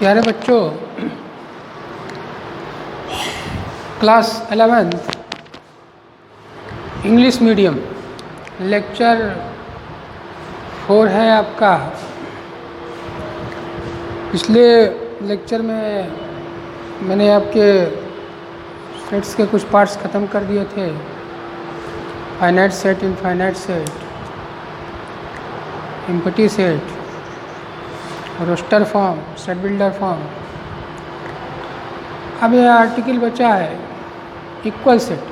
प्यारे बच्चों, class 11th English medium lecture 4 है आपका। पिछले लेक्चर में मैंने आपके सेट्स के कुछ पार्ट्स ख़त्म कर दिए थे। Finite set, infinite set, empty set, roster form, set builder form. अब यह आर्टिकल बचा है इक्वल सेट।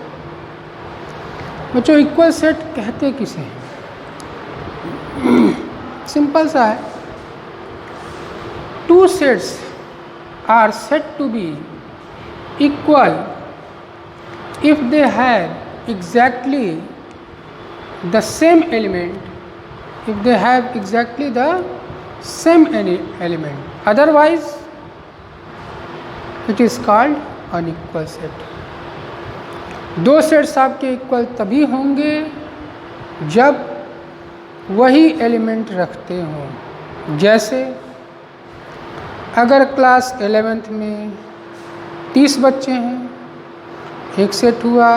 बच्चों, इक्वल सेट कहते किसे हैं? सिंपल सा है, two sets are set to be equal if they have exactly the same element, if they have exactly the same element, otherwise it is called unequal set. दो sets आपके equal तभी होंगे जब वही एलिमेंट रखते हों। जैसे अगर क्लास 11th में 30 बच्चे हैं, एक सेट हुआ।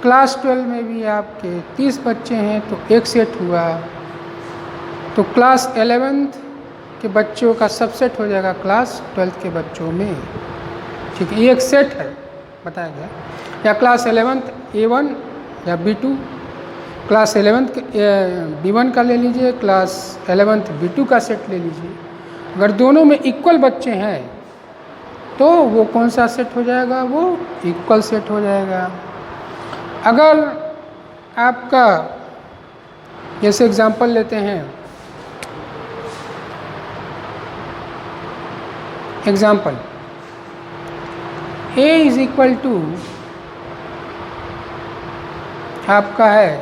क्लास 12 में भी आपके 30 बच्चे हैं तो एक सेट हुआ। तो क्लास 11th के बच्चों का सबसेट हो जाएगा क्लास 12th के बच्चों में। ठीक है, ये एक सेट है बताया गया। या क्लास 11th A1 या B2, क्लास 11th B1 का ले लीजिए, क्लास 11th B2 का सेट ले लीजिए। अगर दोनों में इक्वल बच्चे हैं तो वो कौन सा सेट हो जाएगा? वो इक्वल सेट हो जाएगा। अगर आपका जैसे एग्जांपल लेते हैं, example A is equal to आपका है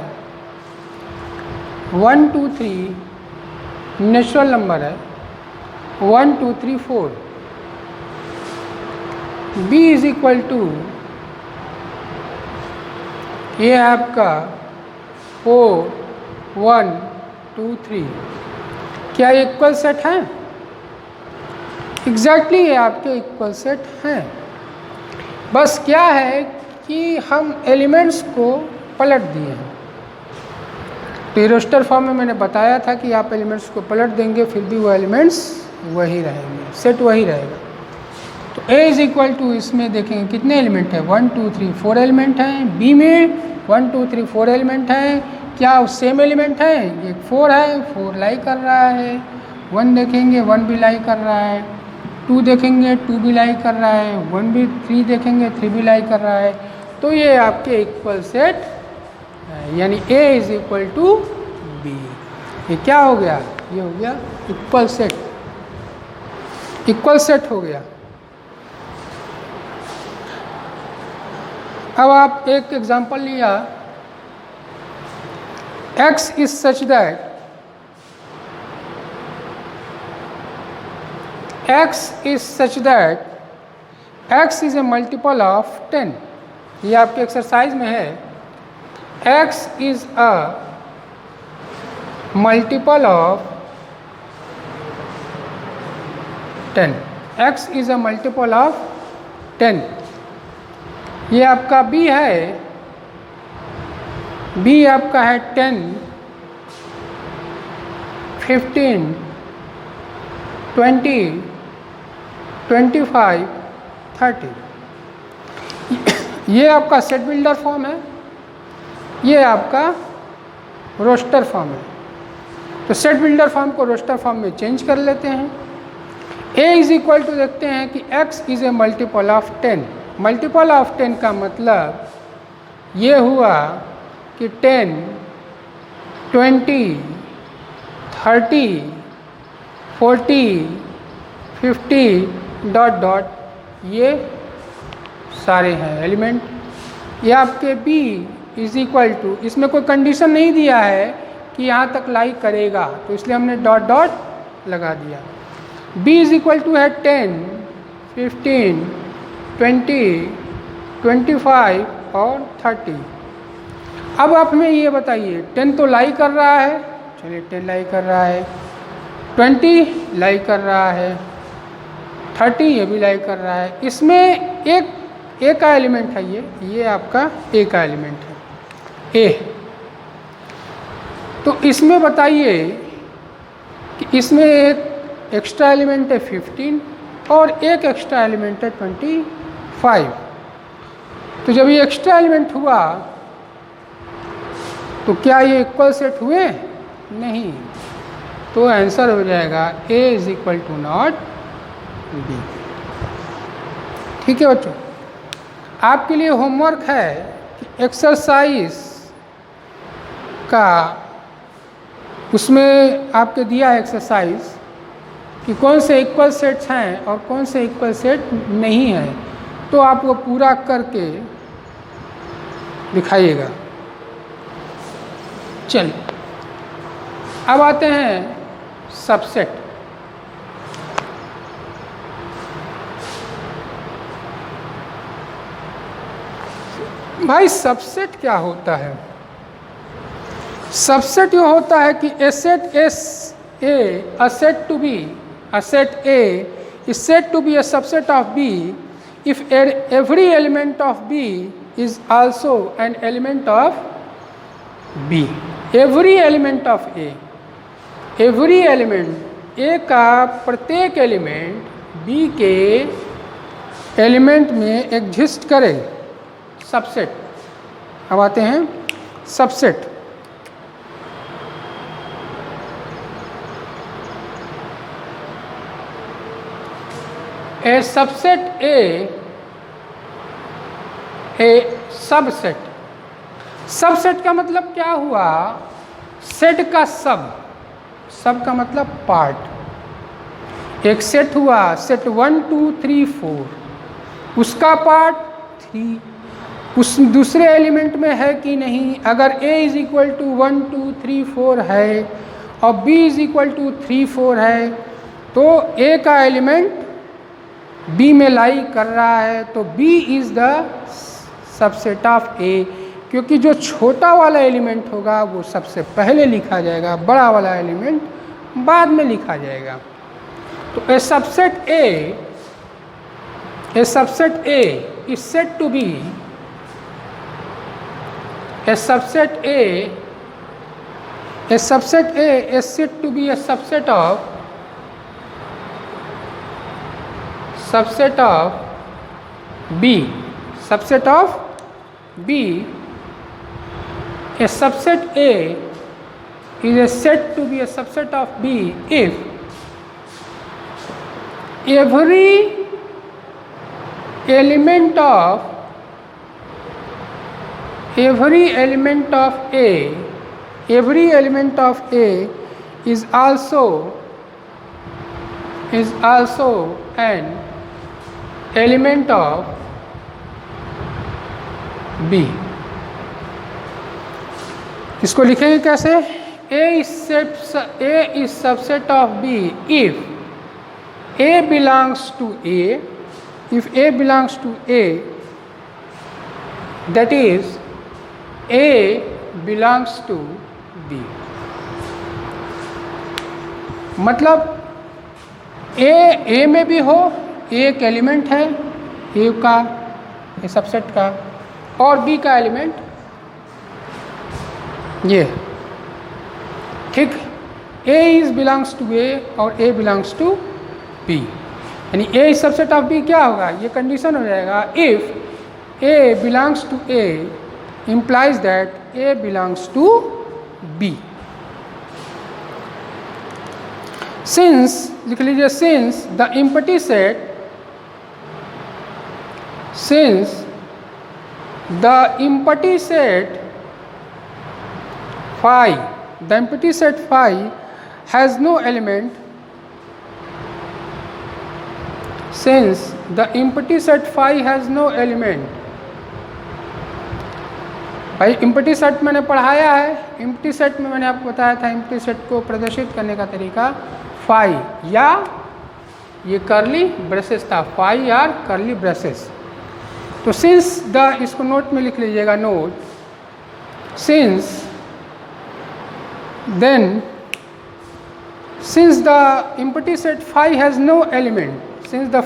1 2 3, नेचुरल नंबर है 1 2 3 4। B इज इक्वल टू ये आपका 4 1 2 3। क्या ये इक्वल सेट है? एग्जैक्टली ये आपके इक्वल सेट हैं। बस क्या है कि हम एलिमेंट्स को पलट दिए हैं। तो रोस्टर फॉर्म में मैंने बताया था कि आप एलिमेंट्स को पलट देंगे फिर भी वो एलिमेंट्स वही रहेंगे, सेट वही रहेगा। तो A इज इक्वल टू, इसमें देखेंगे कितने एलिमेंट हैं? 1 2 3 4 एलिमेंट हैं। B में 1 2 3 4 एलिमेंट हैं। क्या सेम एलिमेंट है? ये 4 है, 4 लाई कर रहा है। 1 देखेंगे 1 भी लाई कर रहा है। 2 देखेंगे 2 भी लाई कर रहा है। 1 भी 3 देखेंगे 3 भी लाई कर रहा है। तो ये आपके इक्वल सेट है, यानी A is equal to B। ये क्या हो गया? ये हो गया इक्वल सेट। इक्वल सेट हो गया। अब आप एक एग्जांपल लिया, x is such that x is a multiple of 10। ये आपके एक्सरसाइज में है, x is a multiple of 10। x is a multiple of 10। ये आपका B है। B आपका है 10 15 20 25 30। ये आपका सेट बिल्डर फॉर्म है, ये आपका रोस्टर फॉर्म है। तो सेट बिल्डर फॉर्म को रोस्टर फॉर्म में चेंज कर लेते हैं। A इज इक्वल टू देखते हैं कि x is a multiple of 10। Multiple of 10 का मतलब ये हुआ कि 10 20 30 40 50 डॉट डॉट ये सारे हैं एलिमेंट। ये आपके B इज इक्वल टू, इसमें कोई कंडीशन नहीं दिया है कि यहाँ तक लाई करेगा, तो इसलिए हमने डॉट डॉट लगा दिया। B इज इक्वल टू है 10 15 20 25 और 30। अब आप हमें ये बताइए, 10 तो लाई कर रहा है, चलिए 10 लाई कर रहा है, 20 लाई कर रहा है, 30 ये भी लाई कर रहा है। इसमें ए का एलिमेंट है, ये आपका ए का एलिमेंट है, ए। तो इसमें बताइए कि इसमें एक एक्स्ट्रा एलिमेंट है 15 और एक एक्स्ट्रा एलिमेंट है 25। तो जब ये एक्स्ट्रा एलिमेंट हुआ तो क्या ये इक्वल सेट हुए? नहीं। तो आंसर हो जाएगा A is equal to not B। ठीक है बच्चों, आपके लिए होमवर्क है कि एक्सरसाइज का उसमें आपके दिया है एक्सरसाइज कि कौन से इक्वल सेट्स हैं और कौन से इक्वल सेट नहीं हैं, तो आप वो पूरा करके दिखाइएगा। चलिए अब आते हैं सबसेट। भाई सबसेट क्या होता है? सबसेट ये होता है कि a set a set to be a set A is said to be a subset of B if every element of B is also an element of B। every element of A, every element A का प्रत्येक element B के element में exist करे, subset. अब आते हैं subset. A subset A subset. Subset का मतलब क्या हुआ? सेट का सब का मतलब पार्ट। एक सेट हुआ, सेट 1 2 3 4, उसका पार्ट 3 उस दूसरे एलिमेंट में है कि नहीं। अगर A इज इक्वल टू 1 2 3 4 है और B इज इक्वल टू 3 4 है, तो A का एलिमेंट B में लाई कर रहा है, तो B is the subset of A। क्योंकि जो छोटा वाला एलिमेंट होगा वो सबसे पहले लिखा जाएगा, बड़ा वाला एलिमेंट बाद में लिखा जाएगा। तो a subset A is said to be a subset A is said to be a subset of B। subset of B, a subset A is said to be a subset of B if every element of A is also an element of B। इसको लिखेंगे कैसे? A is subset of B if A belongs to A, if A belongs to A, that is A belongs to B। मतलब A में भी हो, A एक element है A का, ए सबसेट का, और B का एलिमेंट ये, ठीक। A is belongs to A और A belongs to B, यानी A is subset of B क्या होगा? ये कंडीशन हो जाएगा if A belongs to A implies that A belongs to B। Since, लिख लीजिए, since the empty set phi has no element, since the empty set phi has no element। भाई empty set मैंने पढ़ाया है, empty set में मैंने आपको बताया था एम्प्टी सेट को प्रदर्शित करने का तरीका फाई या ये कर्ली ब्रेसेस था, फाई या कर्ली ब्रेसेस। तो सिंस द, इसको नोट में लिख लीजिएगा, note, since then since the empty set phi has no element, since the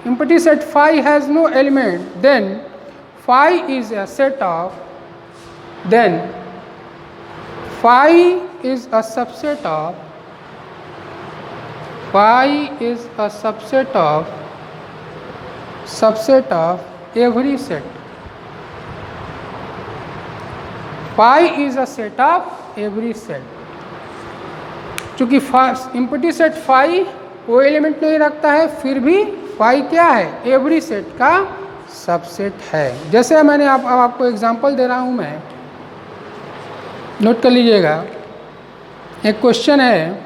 empty set phi has no element, then phi is a set of, then phi is a subset of, phi is a subset of every set. Phi is a set of every set. चूंकि empty set phi कोई element नहीं रखता है, फिर भी phi क्या है? Every set का सबसेट है। जैसे मैंने आपको एग्जांपल दे रहा हूं, मैं नोट कर लीजिएगा। एक क्वेश्चन है,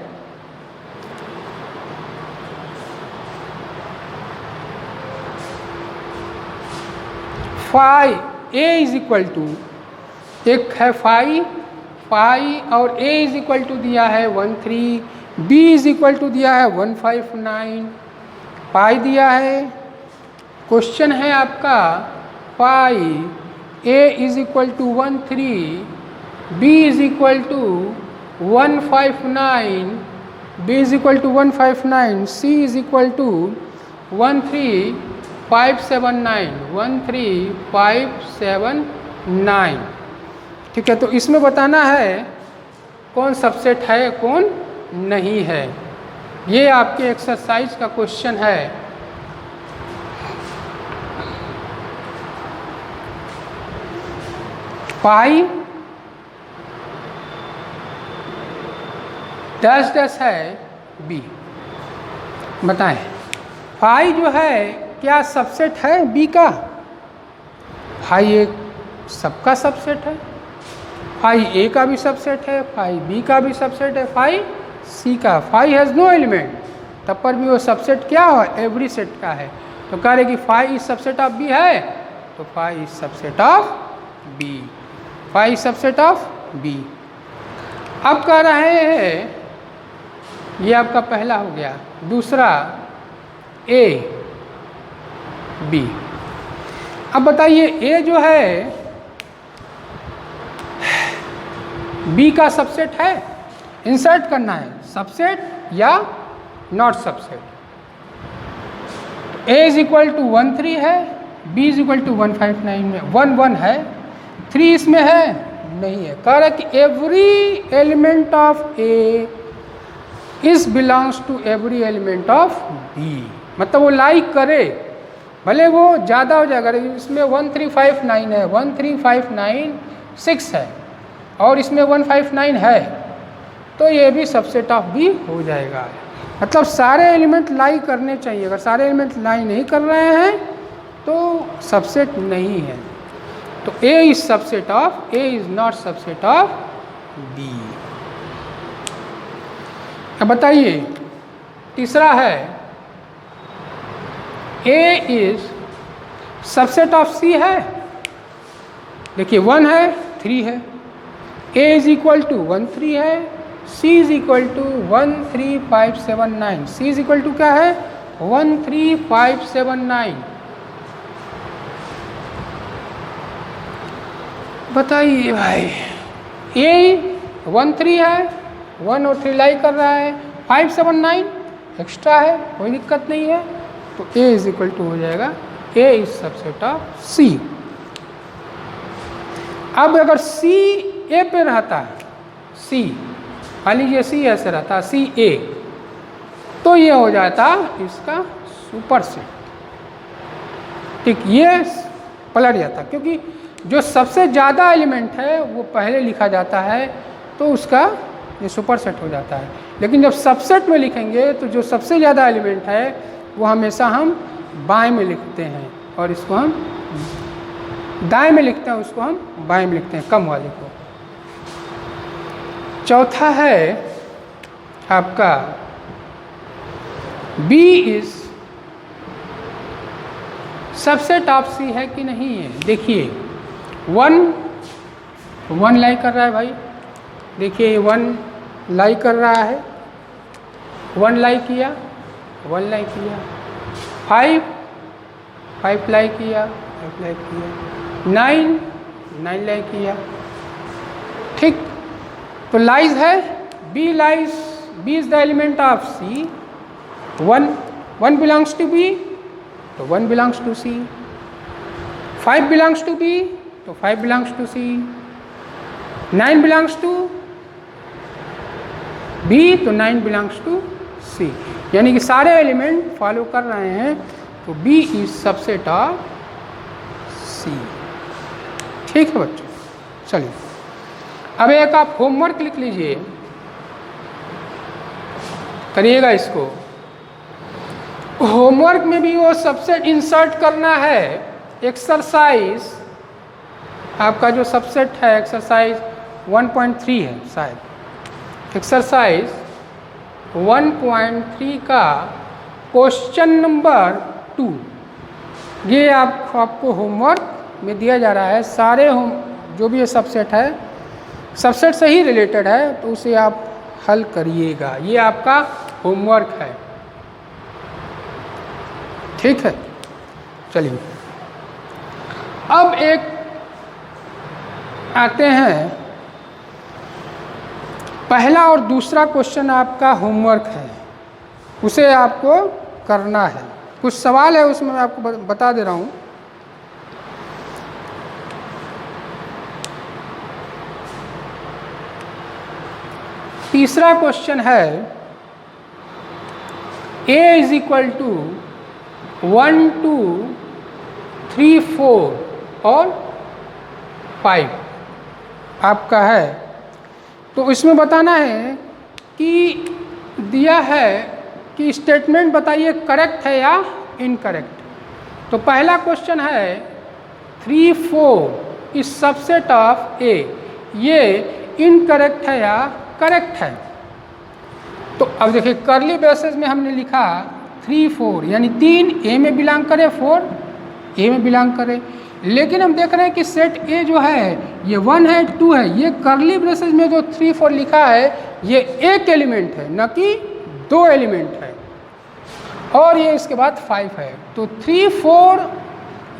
phi A is equal to, एक है फाई और a इज इक्वल टू दिया है 13, b इज इक्वल टू दिया है 159, पाई दिया है। क्वेश्चन है आपका pi a is equal to 13, b is equal to 159, b is equal to 159, c is equal to 13579। ठीक है, तो इसमें बताना है कौन सबसेट है कौन नहीं है। ये आपके एक्सरसाइज का क्वेश्चन है। पाई डैश है बी, बताएं फाई जो है क्या सबसेट है बी का? फाई एक सबका सबसेट है, फाई ए का भी सबसेट है, फाई बी का भी सबसेट है, फाई सी का। फाई हैज़ नो एलिमेंट, तब पर भी वो सबसेट क्या हो? एवरी सेट का है। तो कह रहे कि phi is subset of B है, तो phi is subset of B, phi is subset of B. अब कह रहे हैं, ये आपका पहला हो गया, दूसरा ए बी। अब बताइए ए जो है बी का सबसेट है? इंसर्ट करना है सबसेट या not subset. A is equal to 13 है, बी इज इक्वल टू 159 में 1 है, 3 इसमें है नहीं है। कह रहा है कि every element of A is belongs to every element of B. मतलब वो लाइक करे, भले वो ज़्यादा हो जाएगा। इसमें 1359 है, 13596 है और इसमें 159 है, तो ये भी सबसेट ऑफ बी हो जाएगा। मतलब सारे एलिमेंट लाई करने चाहिए। अगर सारे एलिमेंट लाई नहीं कर रहे हैं तो सबसेट नहीं है। तो A is subset of, A is not subset of B. अब बताइए तीसरा है A is subset of C है। देखिए 1 है 3 है, a इज इक्वल टू 13 है, c is equal to 13579, c is equal to क्या है? 13579। बताइए भाई, a 13 है, 1 और 3 लाई कर रहा है, 579 एक्स्ट्रा है, कोई दिक्कत नहीं है। तो a इज इक्वल टू हो जाएगा a is subset of c। अब अगर c ए पे रहता है, सी मान लीजिए सी ऐसे रहता, सी ए, तो ये हो जाता इसका सुपर सेट। ठीक, ये पलट जाता क्योंकि जो सबसे ज़्यादा एलिमेंट है वो पहले लिखा जाता है, तो उसका ये सुपर सेट हो जाता है। लेकिन जब सबसेट में लिखेंगे तो जो सबसे ज़्यादा एलिमेंट है वो हमेशा हम बाएं में लिखते हैं और इसको हम दाएं में लिखते हैं, उसको हम बाएं में लिखते हैं, कम वाले को। चौथा है आपका B is subset of C है कि नहीं है। देखिए 1 लाई कर रहा है भाई, देखिए 1 लाई कर रहा है, 1 लाई किया, 1 लाई किया, 5 लाई किया, 5 लाई किया, 9 लाई किया। ठीक, तो लाइज है B lies, B is the element of C 1, 1 belongs to B, तो 1 belongs to C, 5 belongs to B, तो 5 belongs to C, 9 belongs to B, तो 9 belongs to C। यानी कि सारे एलिमेंट फॉलो कर रहे हैं, तो B is subset of C। ठीक है बच्चों, चलिए अब एक आप होमवर्क लिख लीजिए, करिएगा इसको। होमवर्क में भी वो सबसेट इंसर्ट करना है। एक्सरसाइज आपका जो सबसेट है एक्सरसाइज 1.3 है शायद, एक्सरसाइज 1.3 का क्वेश्चन नंबर 2, ये आपको होमवर्क में दिया जा रहा है। सारे जो भी ये सबसेट है, सबसेट से ही रिलेटेड है, तो उसे आप हल करिएगा। ये आपका होमवर्क है, ठीक है। चलिए अब एक आते हैं, पहला और दूसरा क्वेश्चन आपका होमवर्क है, उसे आपको करना है। कुछ सवाल है उसमें मैं आपको बता दे रहा हूँ। तीसरा क्वेश्चन है a इज इक्वल टू 1 2 3 4 और 5 आपका है। तो इसमें बताना है कि दिया है कि स्टेटमेंट बताइए करेक्ट है या इनकरेक्ट। तो पहला क्वेश्चन है 3 4 इज सबसेट ऑफ A, ये इनकरेक्ट है या करेक्ट है। तो अब देखिए कर्ली ब्रेसेस में हमने लिखा 3 4 यानी 3 A में बिलोंग करे, 4 A में बिलोंग करे। लेकिन हम देख रहे हैं कि सेट A जो है ये 1 है 2 है, ये कर्ली ब्रेसेस में जो 3 4 लिखा है ये एक एलिमेंट है, न कि 2 एलिमेंट है, और ये इसके बाद 5 है। तो 3 4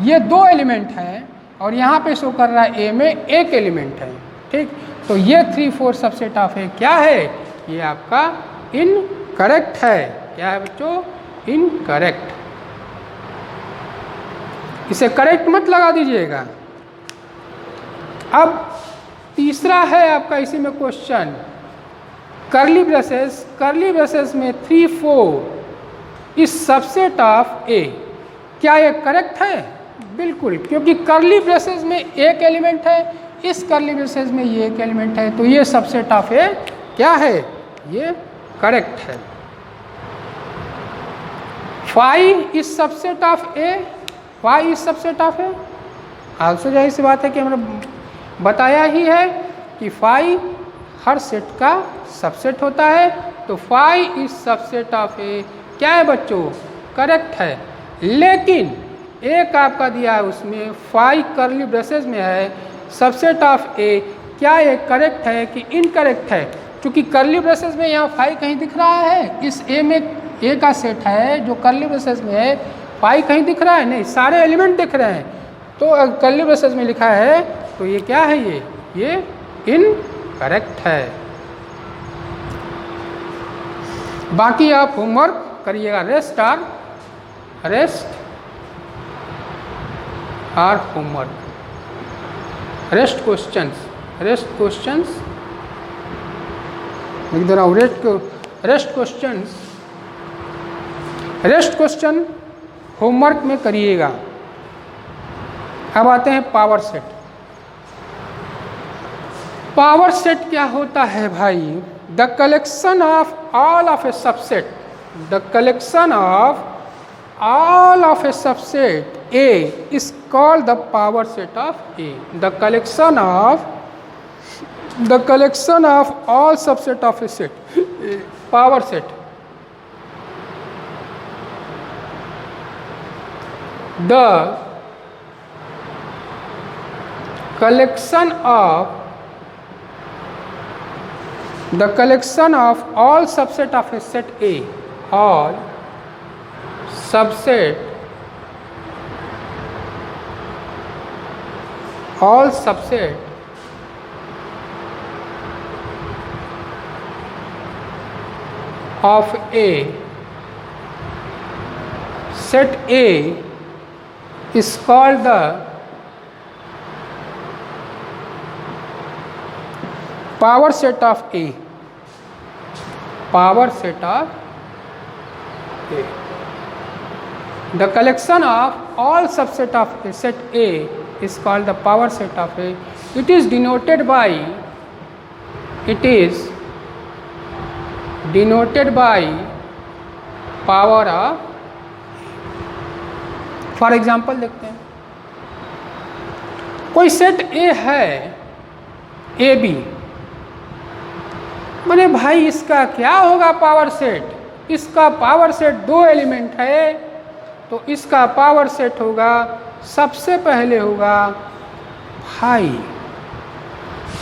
ये 2 एलिमेंट हैं और यहाँ पे शो कर रहा है A में एक एलिमेंट है, ठीक। तो ये 3 4 सबसेट ऑफ A क्या है, ये आपका इनकरेक्ट है। क्या है बच्चों, इनकरेक्ट। इसे करेक्ट मत लगा दीजिएगा। अब तीसरा है आपका इसी में क्वेश्चन, कर्ली ब्रेसेस में 3 4 इस सबसेट ऑफ A, क्या ये करेक्ट है? बिल्कुल, क्योंकि कर्ली ब्रेसेस में एक एलिमेंट है, इस कर्ली ब्रेसेस में ये एक एलिमेंट है, तो ये सबसेट ऑफ A क्या है, ये करेक्ट है। 5 is subset of A, 5 is subset of A। Also जाहिर सी बात है कि हमने बताया ही है कि 5 हर सेट का सबसेट होता है, तो 5 इज सबसेट ऑफ A क्या है बच्चों, करेक्ट है। लेकिन एक आपका दिया है उसमें 5 कर्ली ब्रेसेस में है, सबसेट ऑफ A, क्या ये करेक्ट है कि इनकरेक्ट है? क्योंकि कर्ली ब्रेसेस में यहाँ 5 कहीं दिख रहा है, इस A में A का सेट है जो कर्ली ब्रेसेस में है, 5 कहीं दिख रहा है? नहीं, सारे एलिमेंट दिख रहे हैं। तो कर्ली ब्रेसेस में लिखा है तो ये क्या है, ये इनकरेक्ट है। बाकी आप होमवर्क करिएगा, रेस्ट और होमवर्क, रेस्ट क्वेश्चंस लिख दे रहा हूँ। रेस्ट क्वेश्चन होमवर्क में करिएगा। अब आते हैं पावर सेट। पावर सेट क्या होता है भाई? The collection of all of A subset, the collection of all of a subset A is called the power set of A. The collection of all subset of a set, power set. The collection of all subset of a set A, all subset of A set A is called the power set of A. Power set of A. The collection of all subset of a set A is called the power set of A. It is denoted by power of. For example देखते हैं, कोई set ए है A B, मैंने भाई इसका क्या होगा power set, इसका पावर सेट 2 एलिमेंट है तो इसका पावर सेट होगा, सबसे पहले होगा फाई,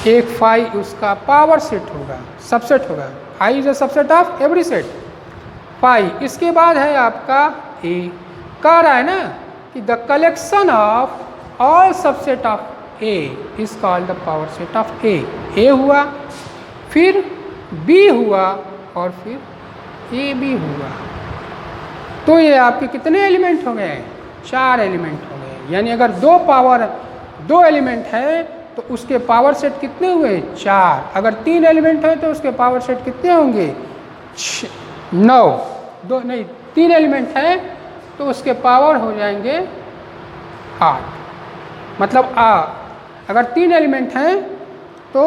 एक फाई उसका पावर सेट होगा, सबसेट होगा, phi is a subset of every set phi. इसके बाद है आपका ए, कह रहा है ना कि the collection of all subset of A is called the power set of A. A हुआ, फिर बी हुआ और फिर ए बी हुआ, तो ये आपके कितने एलिमेंट हो गए? 4 एलिमेंट हो गए। यानी अगर 2 एलिमेंट है तो उसके पावर सेट कितने हुए? 4। अगर 3 एलिमेंट है तो उसके पावर सेट कितने होंगे? 9। 3 एलिमेंट है तो उसके पावर हो जाएंगे 8। मतलब अगर 3 एलिमेंट हैं तो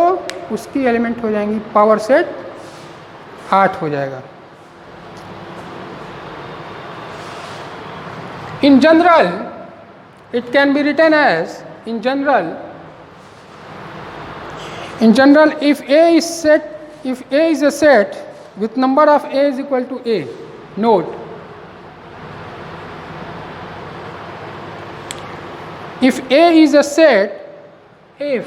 उसकी एलिमेंट हो जाएंगी, पावर सेट 8 हो जाएगा। In general, it can be written as, in general, if A is a set with number of A is equal to A, note, if A is a set with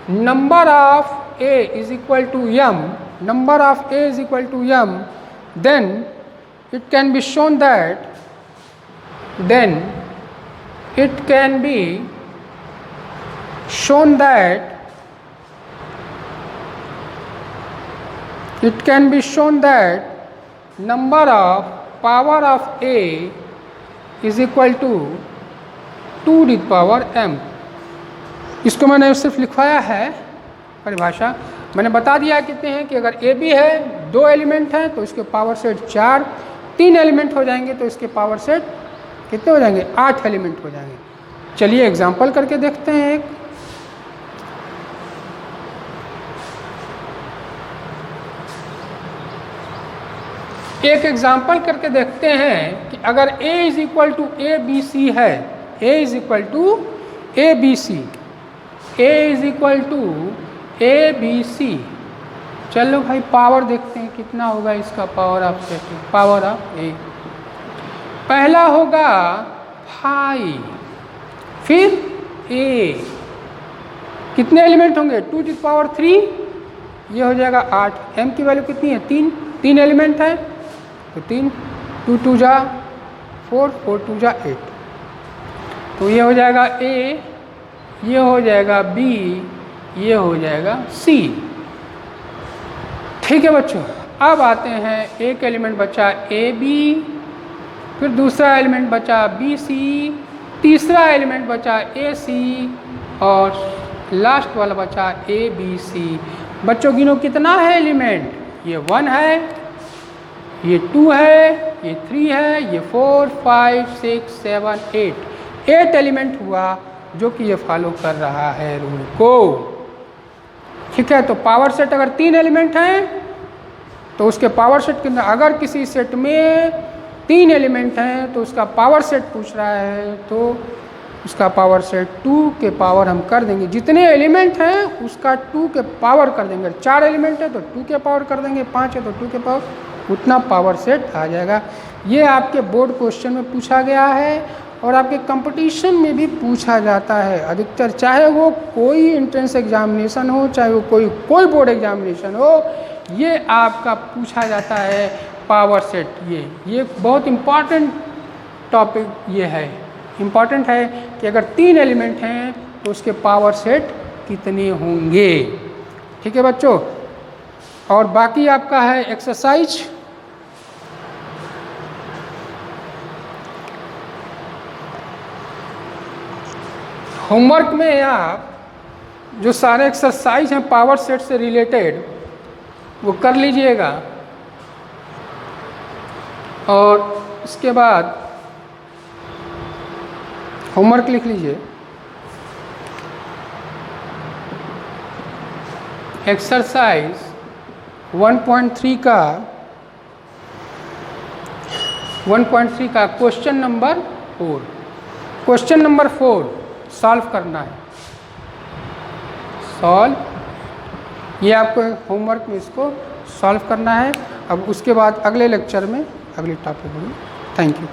number of A is equal to m, then it can be shown that number of power of A is equal to 2 to the power m। इसको मैंने सिर्फ लिखवाया है परिभाषा, मैंने बता दिया कितने हैं कि अगर ए बी है 2 एलिमेंट हैं तो इसके पावर सेट 4, 3 एलिमेंट हो जाएंगे तो इसके पावर सेट कितने हो जाएंगे? 8 एलिमेंट हो जाएंगे। चलिए एग्जाम्पल करके देखते हैं। एक एग्जाम्पल करके देखते हैं कि अगर A is equal to A B C है, A is equal to A B C, A is equal to A B C. चलो भाई पावर देखते हैं कितना होगा इसका power of set, power of A. पहला होगा 5, फिर ए, कितने एलिमेंट होंगे? 2 to the power 3, ये हो जाएगा 8। m की वैल्यू कितनी है? 3 एलिमेंट है तो 3, 2 2 जा 4, 4 2 जा 8, तो ये हो जाएगा ए, ये हो जाएगा बी, ये हो जाएगा सी। ठीक है बच्चों, अब आते हैं, एक एलिमेंट बचा ए बी, फिर दूसरा एलिमेंट बचा बी सी, तीसरा एलिमेंट बचा ए सी और लास्ट वाला बचा ए बी सी। बच्चों गिनो कितना है एलिमेंट? ये 1 है, ये 2 है, ये 3 है, ये 4 5 6 7 8 एलिमेंट हुआ जो कि ये फॉलो कर रहा है रूल को। ठीक है, तो पावर सेट अगर 3 एलिमेंट हैं तो उसके पावर सेट के अंदर अगर किसी सेट में 3 एलिमेंट हैं तो उसका पावर सेट पूछ रहा है तो उसका पावर सेट 2 के पावर हम कर देंगे, जितने एलिमेंट हैं उसका 2 के पावर कर देंगे। 4 एलिमेंट है तो 2 के पावर कर देंगे, 5 है तो 2 के पावर, उतना पावर सेट आ जाएगा। ये आपके बोर्ड क्वेश्चन में पूछा गया है और आपके कंपटीशन में भी पूछा जाता है अधिकतर, चाहे वो कोई एंट्रेंस एग्जामिनेशन हो, चाहे वो कोई बोर्ड एग्जामिनेशन हो, ये आपका पूछा जाता है पावर सेट। ये बहुत इम्पॉर्टेंट टॉपिक ये है, इम्पॉर्टेंट है कि अगर 3 एलिमेंट हैं तो उसके पावर सेट कितने होंगे। ठीक है बच्चों, और बाकी आपका है एक्सरसाइज। होमवर्क में आप जो सारे एक्सरसाइज हैं पावर सेट से रिलेटेड वो कर लीजिएगा, और इसके बाद होमवर्क लिख लीजिए। एक्सरसाइज 1.3 का question number 4, question number 4 solve करना है। सॉल्व, ये आपको होमवर्क में इसको सॉल्व करना है। अब उसके बाद अगले लेक्चर में अगली टॉपिक होगी। Thank you.